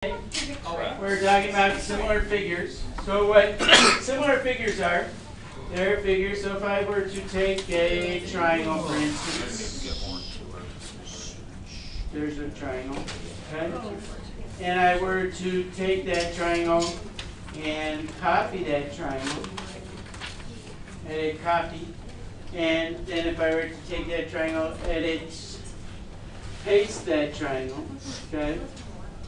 We're talking about similar figures. So what similar figures are, they're figures. So if I were to take a triangle, for instance, there's a triangle, okay? And I were to take that triangle and copy that triangle, edit copy, and then if I were to take that triangle, edit, paste that triangle, okay?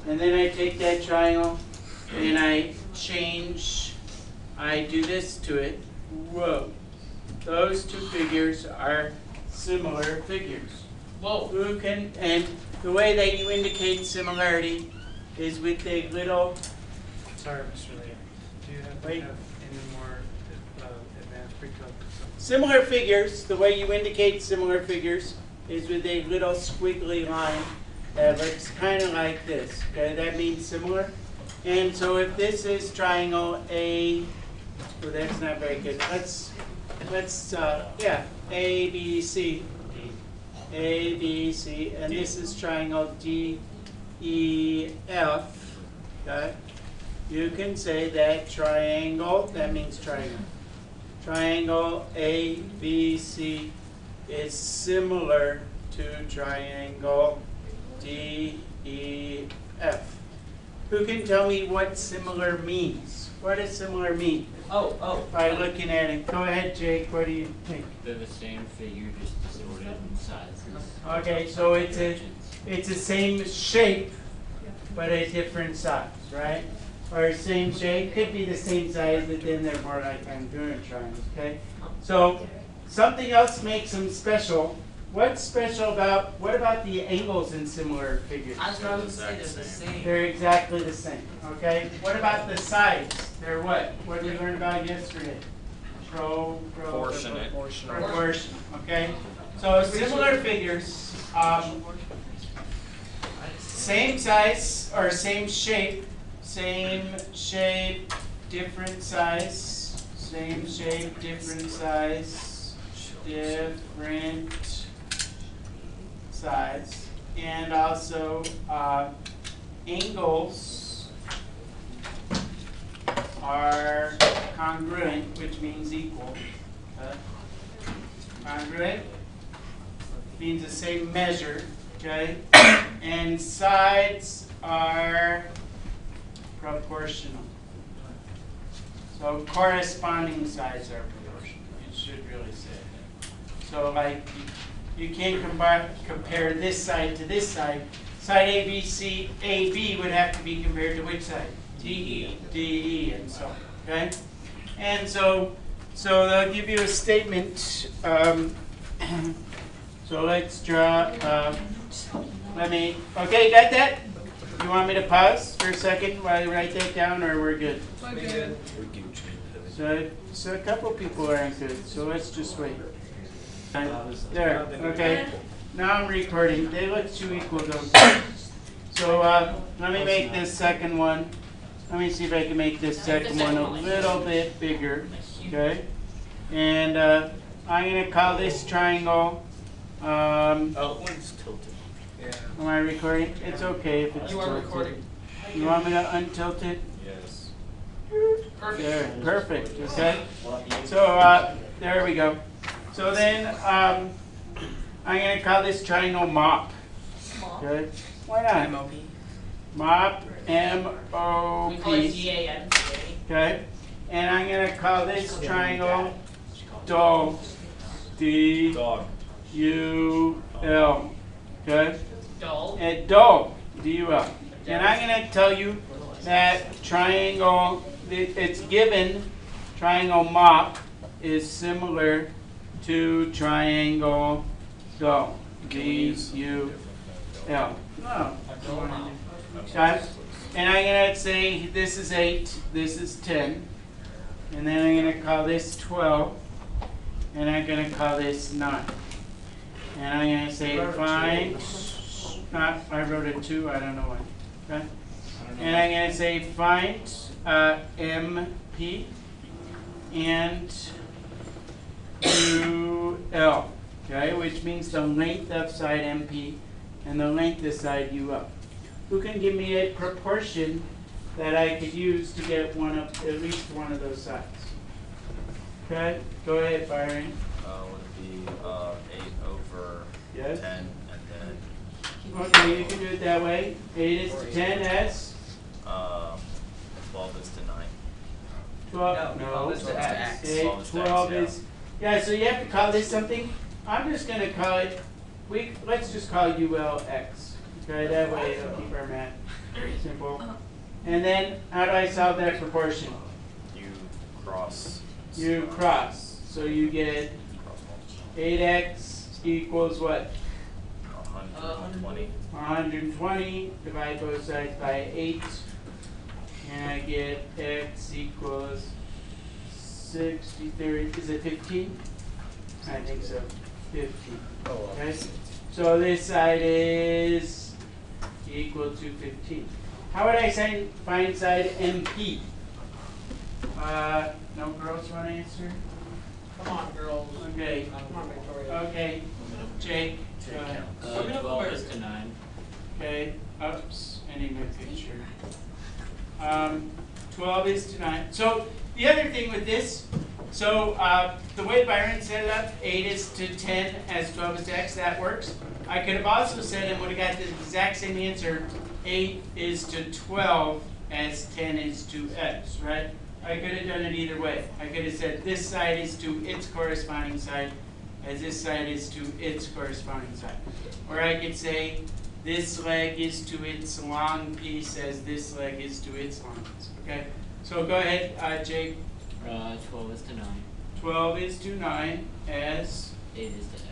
And then I take that triangle and I do this to it. Whoa. Those two figures are similar figures. Whoa. And the way that you indicate similarity is with a little. Sorry, Mr. Lee. Do you have any more advanced pre-calc? Similar figures, the way you indicate similar figures is with a little squiggly line that looks kind of like this. Okay, that means similar. And so if this is triangle A, well, that's not very good. Let's ABC, ABC, and this is triangle DEF. Okay, you can say that triangle. That means triangle. Triangle ABC is similar to triangle DEF. Who can tell me what similar means? What does similar mean? By looking at it. Go ahead, Jake. What do you think? They're the same figure, just distorted in sizes. Okay, so it's the same shape, but a different size, right? Or same shape, could be the same size, but then they're more like congruent triangles, okay? So something else makes them special. What's special about, what about the angles in similar figures? I was going to say they're the same. They're exactly the same, okay? What about the sides? They're what? What did we learn about yesterday? Proportionate. Proportion, okay? So similar figures, same size or same shape, different size, same shape, different size, and also angles are congruent, which means equal. Congruent means the same measure, okay? And sides are proportional. So corresponding sides are proportional. You should really say that. So like you can't compare this side to this side. Side ABC, AB would have to be compared to which side? DE. DE and so on, okay? And so they'll give you a statement. So let's draw, okay, you got that? You want me to pause for a second while you write that down, or we're good? We're good. So a couple people aren't good, so let's just wait. There, okay. Now I'm recording. They look too equal, don't they? So let me make this second one. Let me see if I can make this second one a little bit bigger, okay? And I'm going to call this triangle. One's tilted. Yeah. Am I recording? It's okay if it's You are tilted. recording. You want me to untilt it? Yes. Perfect. There, perfect, okay? So there we go. So then I'm going to call this triangle MOP. Okay? Why not? MOP. MOP, We call it M-O-P. DAN. Okay? And I'm going to call this triangle DOL. D-U-L. Dog. Okay? Dull. DOL. D-U-L. And I'm going to tell you that triangle, it's given, triangle MOP is similar to triangle DOL. D-U-L. No. Okay? And I'm going to say this is 8, this is 10. And then I'm going to call this 12. And I'm going to call this 9. And I'm going to say find, I wrote a 2, I don't know why. Okay? And I'm going to say find MP and UL. Okay, which means the length of side MP and the length of side UL. Who can give me a proportion that I could use to get at least one of those sides? Okay, go ahead, Byron. Would it be 8/10 Yes. and then Okay, you can do it that way. 8 is to 10 as 12 is to 9. 12. No, No, 12 is to X. 8, 12 is to X, 12 yeah. is. Yeah, so you have to call this something. I'm just going to call it. Let's just call ULX. Okay, that way it'll keep our math simple. And then, how do I solve that proportion? You cross. You cross. So you get Cross multiply. 8x equals what? 120. 120. Divide both sides by 8. And I get x equals 63. Is it 15? I think so. 15. Okay? So this side is equal to 15. How would I find side MP? No girls want to answer? Come on, girls. Okay. Come on, Victoria. Okay. Jake. Go ahead. 12 is to 9. Okay. Oops. I need my picture. 12 is to 9. So the other thing with this, so the way Byron set it up, 8 is to 10 as 12 is to x, that works. I could have also said and would have got the exact same answer, 8 is to 12 as 10 is to x, right? I could have done it either way. I could have said this side is to its corresponding side as this side is to its corresponding side. Or I could say this leg is to its long piece as this leg is to its long piece, okay? So go ahead, Jake. 12 is to 9. 12 is to 9 as 8 is to X.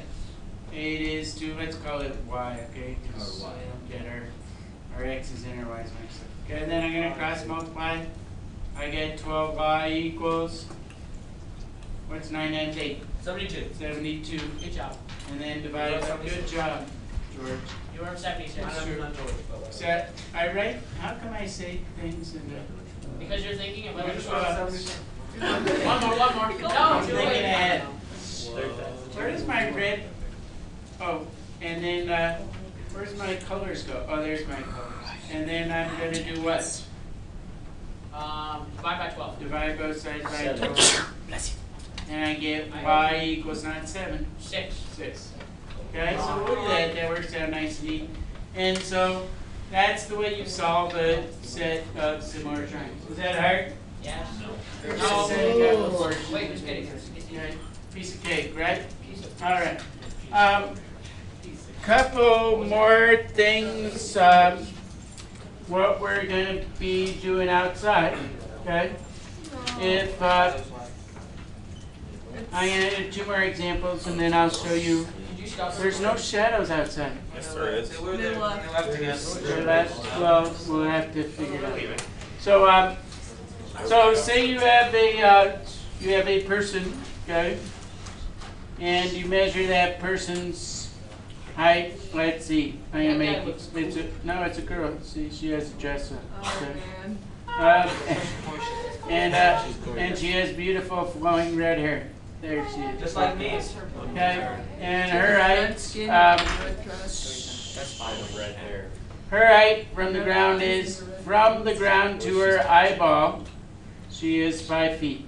8 is to, let's call it y, okay? 'Cause Or y. I don't get our x's and our y's mixed up. Okay, and then I'm going to cross multiply. I get 12y equals, what's 9 times 8? 72. 72. Good job. And then divide by, good job, George. You were 76. Is that, I write, how come I say things in the, Because you're thinking about Which it. one? One more. No, I'm too thinking late. ahead. Where does my red, oh, and then, where's my colors go? Oh, there's my colors. And then I'm going to do what? Divide by 12. Divide both sides by 12. And I get y equals not 7, 6. 6. Okay, so look at that, that works out nice and neat. And so that's the way you solve a set of similar triangles. Is that hard? Yes. Just setting up proportions. Wait, just kidding. Okay, piece of cake, right? Piece of- All right. Couple more things. What we're going to be doing outside. Okay. If I'm going to do 2 more examples, and then I'll show you. Did you stop? There's no shadows outside. Yes, there is. They're left. Well, we'll have to figure it out. So, so say you have a person, okay, and you measure that person's height. Let's see. I'm gonna make it's a girl. See, she has a dress on. Okay. And she has beautiful flowing red hair. There she is. Just like me. Okay, and her height. That's fine with red hair. Her height from the ground to her eyeball. She is 5 feet.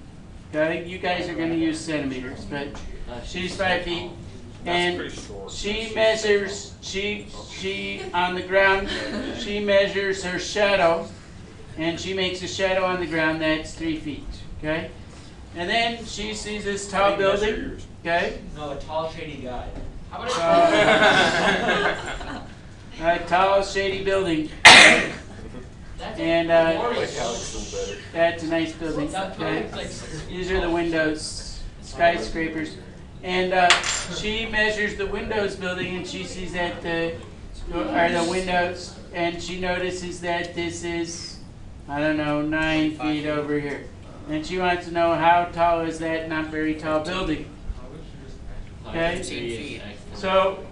Okay, you guys are going to use centimeters, but she's 5 feet, and she measures. She on the ground. She measures her shadow, and she makes a shadow on the ground that's 3 feet. Okay, and then she sees this tall building. Okay. No, a tall, shady guy. How about A tall, shady building. And that's a nice building. Okay. These are the windows, skyscrapers. And she measures the windows building, and she sees that the windows, and she notices that this is, I don't know, 9 feet over here. And she wants to know how tall is that not very tall building. Okay? 15 feet. So,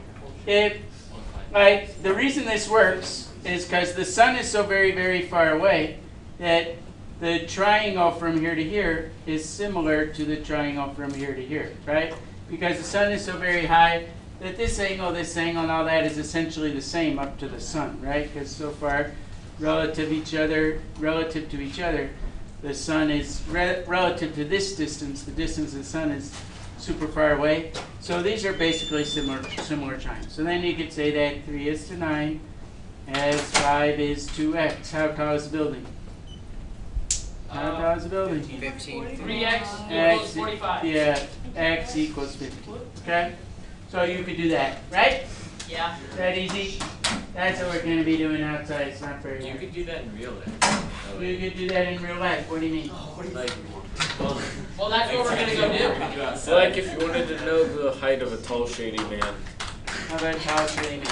the reason this works is because the sun is so very, very far away that the triangle from here to here is similar to the triangle from here to here, right? Because the sun is so very high that this angle, and all that is essentially the same up to the sun, right? Because so far, relative to each other, the sun is relative to this distance. The distance of the sun is super far away. So these are basically similar triangles. So then you could say that 3 is to 9, as 5 is to x. How tall is the building? How tall is the building? 15. 3x X, equals 45. yeah, x equals 50. Okay? So you could do that, right? Yeah. Is that easy? That's what we're going to be doing outside. It's not very You hard. could do that in real life. You could do that in real life. What do you mean? Like, well, Well, that's what we're gonna go do. do outside. Like if you wanted to know the height of a tall, shady man. How about tall shading?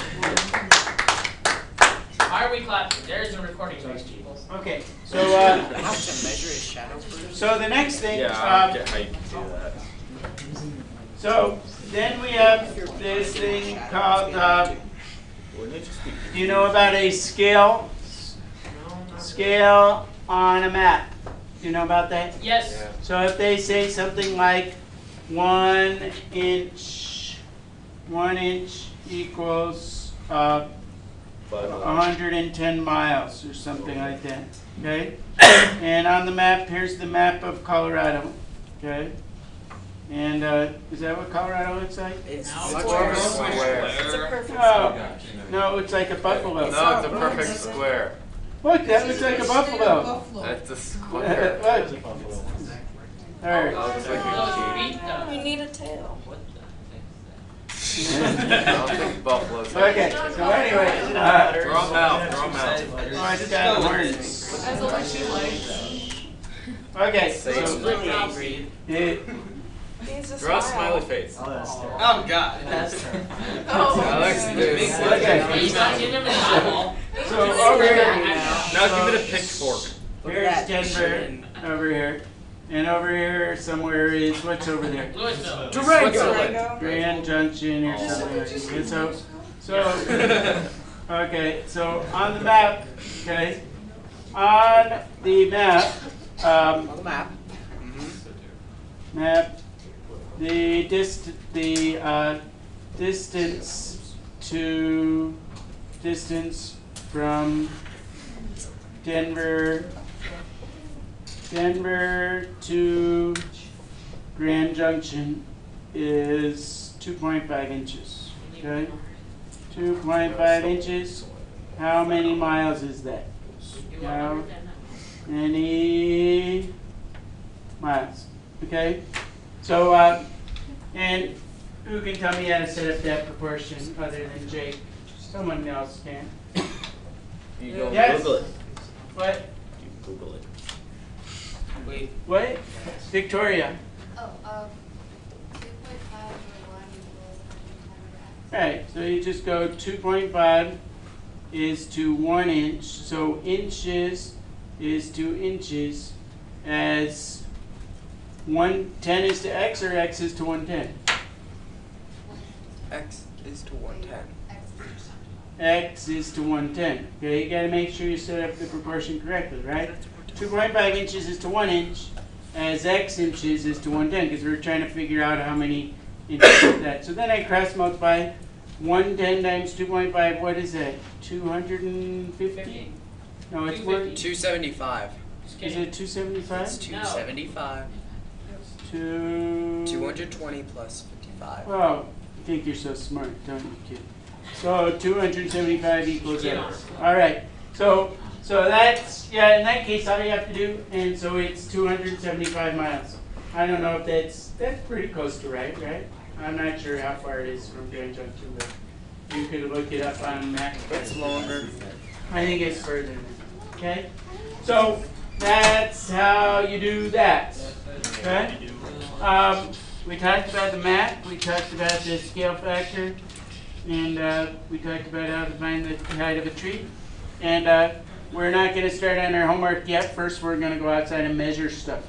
Why are we clapping? There's a recording of these people. Okay, so How to measure his shadow first? so the next thing, Yeah, I don't get how you can do that. so then we have this thing called, Wouldn't it just be? do you know about a scale? Scale on a map. Do you know about that? Yes. So if they say something like 1 inch equals 110 miles or something like that, okay? And on the map, here's the map of Colorado, okay? And is that what Colorado looks like? It's No, much it's more a square. It's a perfect No, it's like a buffalo. No, it's a perfect square. Look, that looks like a buffalo. That's a square. Look. Alright. Oh, it's like a Those kitty. feet, though. You need a tail. What the heck I don't think buffaloes. Okay, so anyway, Throw 'em out. Throw 'em out. oh, it's got horns. That's only 2 legs. Okay, It's so really angry. it, He's a Draw a smile. smiley face. Oh God. Oh. Alex, this. Are you not giving him an eyeball? so over here, Now give it a pitchfork. here's Denver, over here. And over here somewhere is, what's over there? Louisville. Durango. Grand Junction or something like that. So, okay, so on the map, okay, on the map, On the map. map, the distance from Denver to Grand Junction is 2.5 inches, okay? 2.5 inches, how many miles is that? How many miles, okay? So, and who can tell me how to set up that proportion other than Jake? Someone else can. You go Yes. Google it. What? You Google it. Wait. What? Victoria. Oh, 2.5 over 1 equals 110 over x. Right, so you just go 2.5 is to 1 inch, so inches is to inches, as 110 is to x, or x is to 110? X is to 110. X is to 110. Okay, you gotta make sure you set up the proportion correctly, right? 2.5 inches is to 1 inch, as x inches is to 110, because we're trying to figure out how many inches is that. So then I cross multiply 110 times 2.5, what is that? 250? No, it's more. 275. Just Is kidding. it 275? It's 275. 2. 220 plus 55. Well, you think you're so smart, don't you, kid? So 275 equals x. All right. So that's, yeah, in that case, all you have to do, and so it's 275 miles. I don't know if that's pretty close to right? I'm not sure how far it is from Grand Junction, but you could look it up on a map. It's longer. I think it's further than that. Okay? So that's how you do that. Okay? We talked about the map, we talked about the scale factor, and we talked about how to find the height of a tree. And we're not going to start on our homework yet. First, we're going to go outside and measure stuff.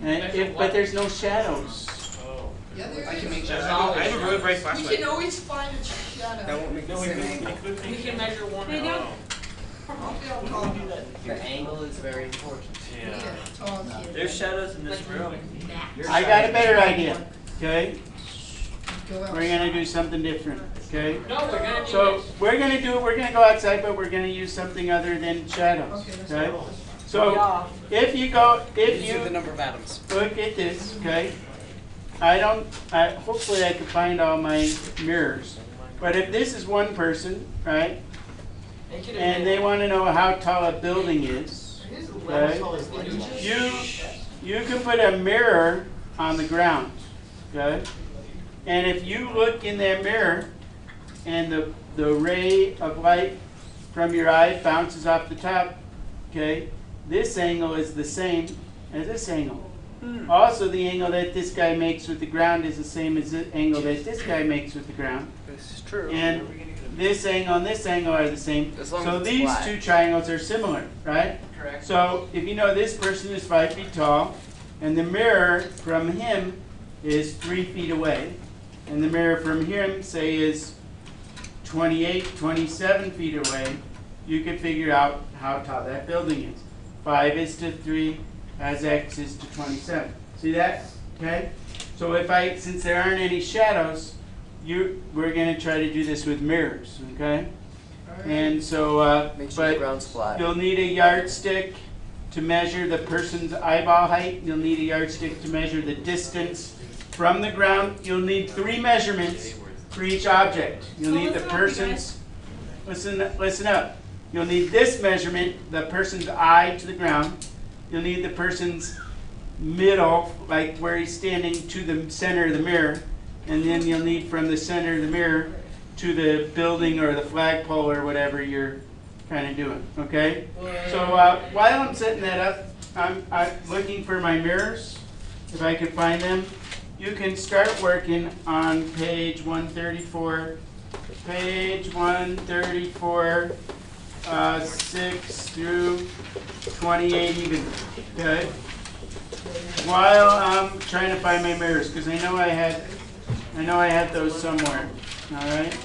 But there's no shadows. Yeah, there I can is. make There's sure. always I have a really bright flashlight. We can always find a shadow. That won't make the same angle. We can measure one. They don't. I'll be able to call them. The angle is very important. Yeah, tall kid. There's shadows in this room. I got a better idea. Okay? Go outside. We're gonna do something different, okay? No, we're gonna do So this. we're gonna go outside, but we're gonna use something other than shadows, Okay, let's okay? go. So if you go, if These are the you number of atoms. look at this, okay? Hopefully I can find all my mirrors. But if this is one person, right? They could've And been- they wanna know how tall a building is, okay? You can put a mirror on the ground, okay? And if you look in that mirror and the ray of light from your eye bounces off the top, okay, this angle is the same as this angle. Also, the angle that this guy makes with the ground is the same as the angle that this guy makes with the ground. This is true. And this angle and this angle are the same. As long So as it's these flat. two triangles are similar, right? Correct. So if you know this person is 5 feet tall, and the mirror from him is 3 feet away, and the mirror from him, say, is 28, 27 feet away, you can figure out how tall that building is. 5 is to 3, as x is to 27. See that? Okay? So since there aren't any shadows, we're going to try to do this with mirrors, okay? And so, Make sure the but ground's flat. you'll need a yardstick to measure the person's eyeball height. You'll need a yardstick to measure the distance from the ground. You'll need 3 measurements for each object. You'll So need the listen up, you person's, listen up. You'll need this measurement, the person's eye to the ground. You'll need the person's middle, like where he's standing, to the center of the mirror. And then you'll need from the center of the mirror to the building or the flagpole or whatever you're kind of doing, okay? So while I'm setting that up, I'm looking for my mirrors, if I can find them. You can start working on page 134. Page 134, 6 through 28 even, okay? While I'm trying to find my mirrors, because I know I had those somewhere, all right?